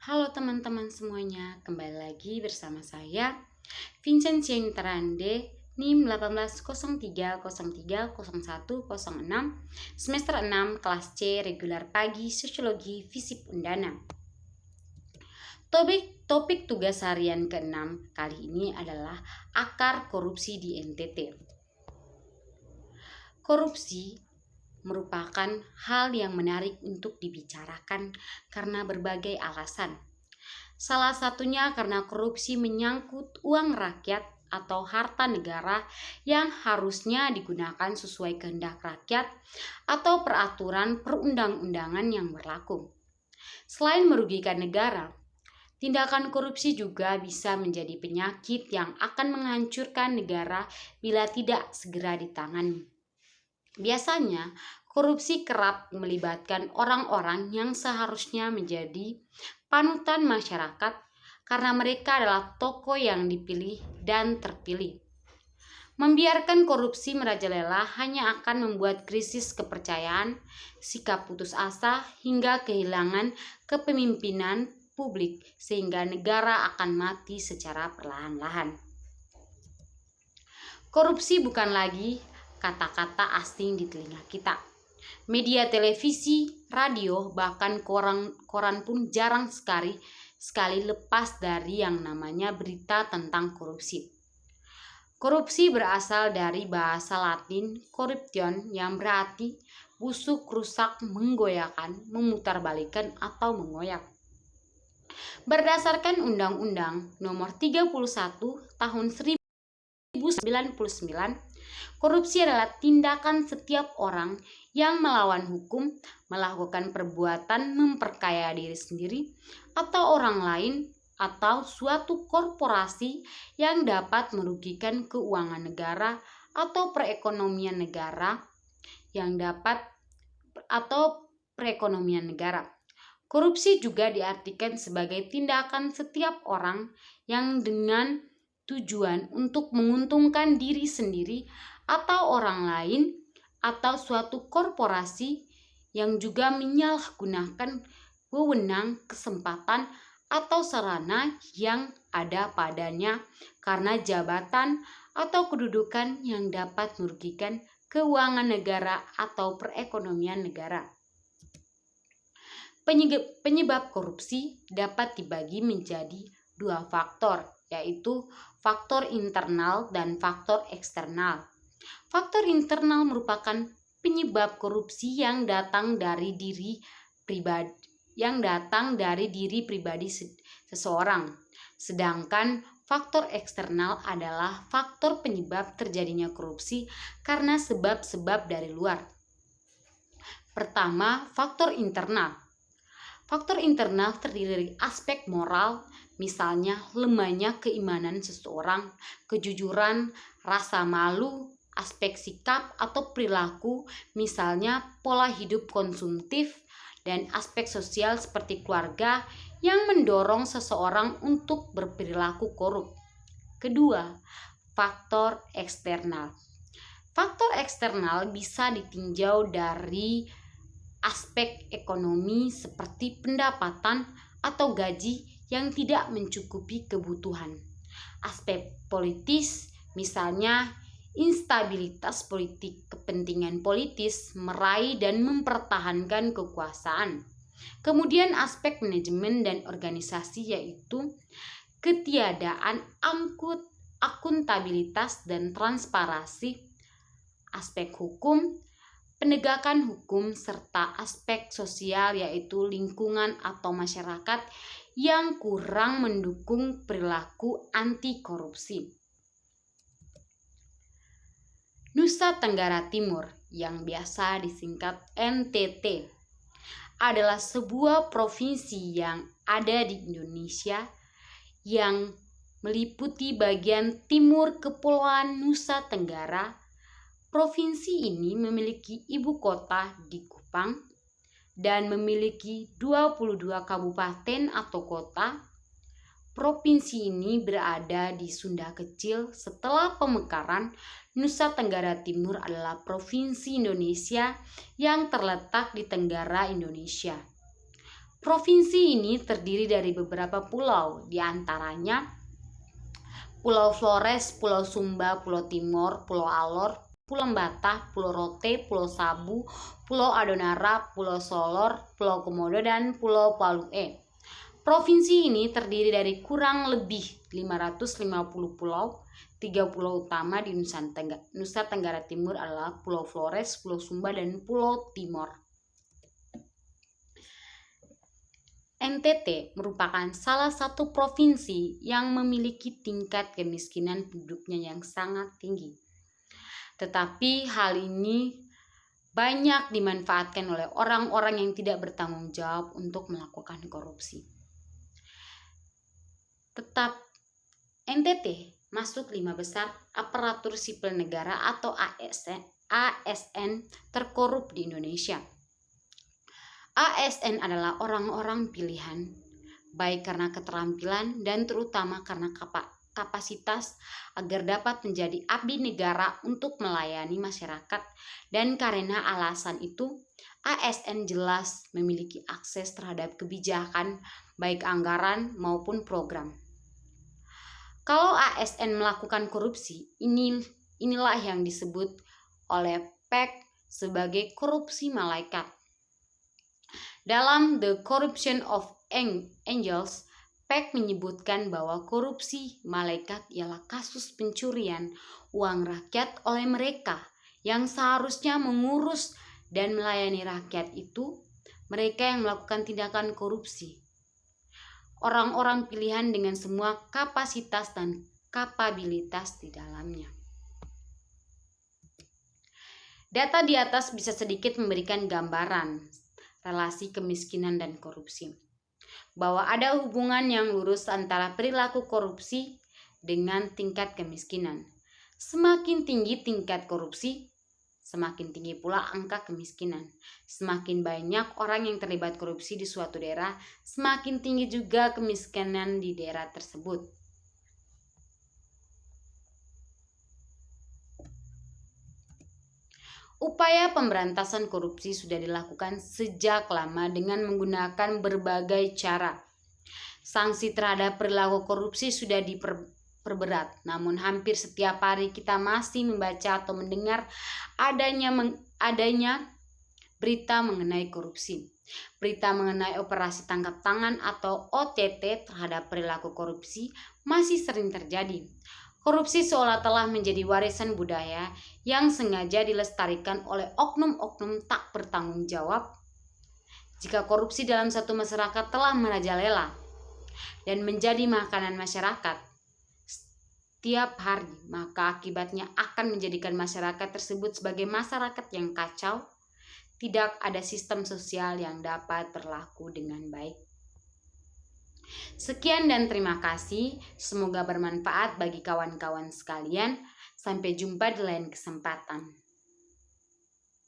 Halo teman-teman semuanya, kembali lagi bersama saya Vincent Cheng Terande, NIM 1803030106, semester 6 kelas C regular pagi Sosiologi Fisip Undana. Topik tugas harian ke-6 kali ini adalah akar korupsi di NTT. Korupsi merupakan hal yang menarik untuk dibicarakan karena berbagai alasan. Salah satunya karena korupsi menyangkut uang rakyat atau harta negara yang harusnya digunakan sesuai kehendak rakyat atau peraturan perundang-undangan yang berlaku. Selain merugikan negara, tindakan korupsi juga bisa menjadi penyakit yang akan menghancurkan negara bila tidak segera ditangani. Biasanya, korupsi kerap melibatkan orang-orang yang seharusnya menjadi panutan masyarakat karena mereka adalah tokoh yang dipilih dan terpilih. Membiarkan korupsi merajalela hanya akan membuat krisis kepercayaan, sikap putus asa, hingga kehilangan kepemimpinan publik sehingga negara akan mati secara perlahan-lahan. Korupsi bukan lagi kata-kata asing di telinga kita. Media televisi, radio, bahkan koran pun jarang sekali lepas dari yang namanya berita tentang korupsi. Korupsi berasal dari bahasa Latin corruption yang berarti busuk, rusak, menggoyahkan, memutarbalikkan atau mengoyak. Berdasarkan Undang-Undang Nomor 31 Tahun 1999, korupsi adalah tindakan setiap orang yang melawan hukum, melakukan perbuatan memperkaya diri sendiri atau orang lain atau suatu korporasi yang dapat merugikan keuangan negara atau perekonomian negara Korupsi juga diartikan sebagai tindakan setiap orang yang dengan tujuan untuk menguntungkan diri sendiri atau orang lain atau suatu korporasi yang juga menyalahgunakan wewenang, kesempatan, atau sarana yang ada padanya karena jabatan atau kedudukan yang dapat merugikan keuangan negara atau perekonomian negara. Penyebab korupsi dapat dibagi menjadi dua faktor, yaitu faktor internal dan faktor eksternal. Faktor internal merupakan penyebab korupsi yang datang dari diri pribadi seseorang. Sedangkan faktor eksternal adalah faktor penyebab terjadinya korupsi karena sebab-sebab dari luar. Pertama, faktor internal. Faktor internal terdiri dari aspek moral, misalnya lemahnya keimanan seseorang, kejujuran, rasa malu, aspek sikap atau perilaku, misalnya pola hidup konsumtif, dan aspek sosial seperti keluarga yang mendorong seseorang untuk berperilaku korup. Kedua, faktor eksternal. Faktor eksternal bisa ditinjau dari aspek ekonomi seperti pendapatan atau gaji yang tidak mencukupi kebutuhan. Aspek politis, misalnya instabilitas politik, kepentingan politis meraih dan mempertahankan kekuasaan. Kemudian aspek manajemen dan organisasi, yaitu ketiadaan akuntabilitas dan transparansi. Aspek hukum, penegakan hukum, serta aspek sosial, yaitu lingkungan atau masyarakat yang kurang mendukung perilaku anti korupsi. Nusa Tenggara Timur, yang biasa disingkat NTT, adalah sebuah provinsi yang ada di Indonesia yang meliputi bagian timur Kepulauan Nusa Tenggara. Provinsi ini memiliki ibu kota di Kupang dan memiliki 22 kabupaten atau kota. Provinsi ini berada di Sunda Kecil. Setelah pemekaran, Nusa Tenggara Timur adalah provinsi Indonesia yang terletak di Tenggara Indonesia. Provinsi ini terdiri dari beberapa pulau, di antaranya Pulau Flores, Pulau Sumba, Pulau Timor, Pulau Alor, Pulau Batah, Pulau Rote, Pulau Sabu, Pulau Adonara, Pulau Solor, Pulau Komodo, dan Pulau Palu'e. Provinsi ini terdiri dari kurang lebih 550 pulau. 3 pulau utama di Nusa Tenggara Timur adalah Pulau Flores, Pulau Sumba, dan Pulau Timor. NTT merupakan salah satu provinsi yang memiliki tingkat kemiskinan penduduknya yang sangat tinggi. Tetapi hal ini banyak dimanfaatkan oleh orang-orang yang tidak bertanggung jawab untuk melakukan korupsi. Tetap NTT masuk 5 besar aparatur sipil negara atau ASN terkorup di Indonesia. ASN adalah orang-orang pilihan, baik karena keterampilan dan terutama karena kapasitas agar dapat menjadi abdi negara untuk melayani masyarakat, dan karena alasan itu ASN jelas memiliki akses terhadap kebijakan baik anggaran maupun program. Kalau ASN melakukan korupsi, inilah yang disebut oleh PEC sebagai korupsi malaikat. Dalam The Corruption of Angels, PEC menyebutkan bahwa korupsi malaikat ialah kasus pencurian uang rakyat oleh mereka yang seharusnya mengurus dan melayani rakyat, itu mereka yang melakukan tindakan korupsi. Orang-orang pilihan dengan semua kapasitas dan kapabilitas di dalamnya. Data di atas bisa sedikit memberikan gambaran relasi kemiskinan dan korupsi, bahwa ada hubungan yang lurus antara perilaku korupsi dengan tingkat kemiskinan. Semakin tinggi tingkat korupsi, semakin tinggi pula angka kemiskinan. Semakin banyak orang yang terlibat korupsi di suatu daerah, semakin tinggi juga kemiskinan di daerah tersebut. Upaya pemberantasan korupsi sudah dilakukan sejak lama dengan menggunakan berbagai cara. Sanksi terhadap perilaku korupsi sudah diperberat, namun hampir setiap hari kita masih membaca atau mendengar adanya berita mengenai korupsi. Berita mengenai operasi tangkap tangan atau OTT terhadap perilaku korupsi masih sering terjadi. Korupsi seolah telah menjadi warisan budaya yang sengaja dilestarikan oleh oknum-oknum tak bertanggung jawab. Jika korupsi dalam satu masyarakat telah merajalela dan menjadi makanan masyarakat setiap hari, maka akibatnya akan menjadikan masyarakat tersebut sebagai masyarakat yang kacau. Tidak ada sistem sosial yang dapat berlaku dengan baik. Sekian dan terima kasih. Semoga bermanfaat bagi kawan-kawan sekalian. Sampai jumpa di lain kesempatan.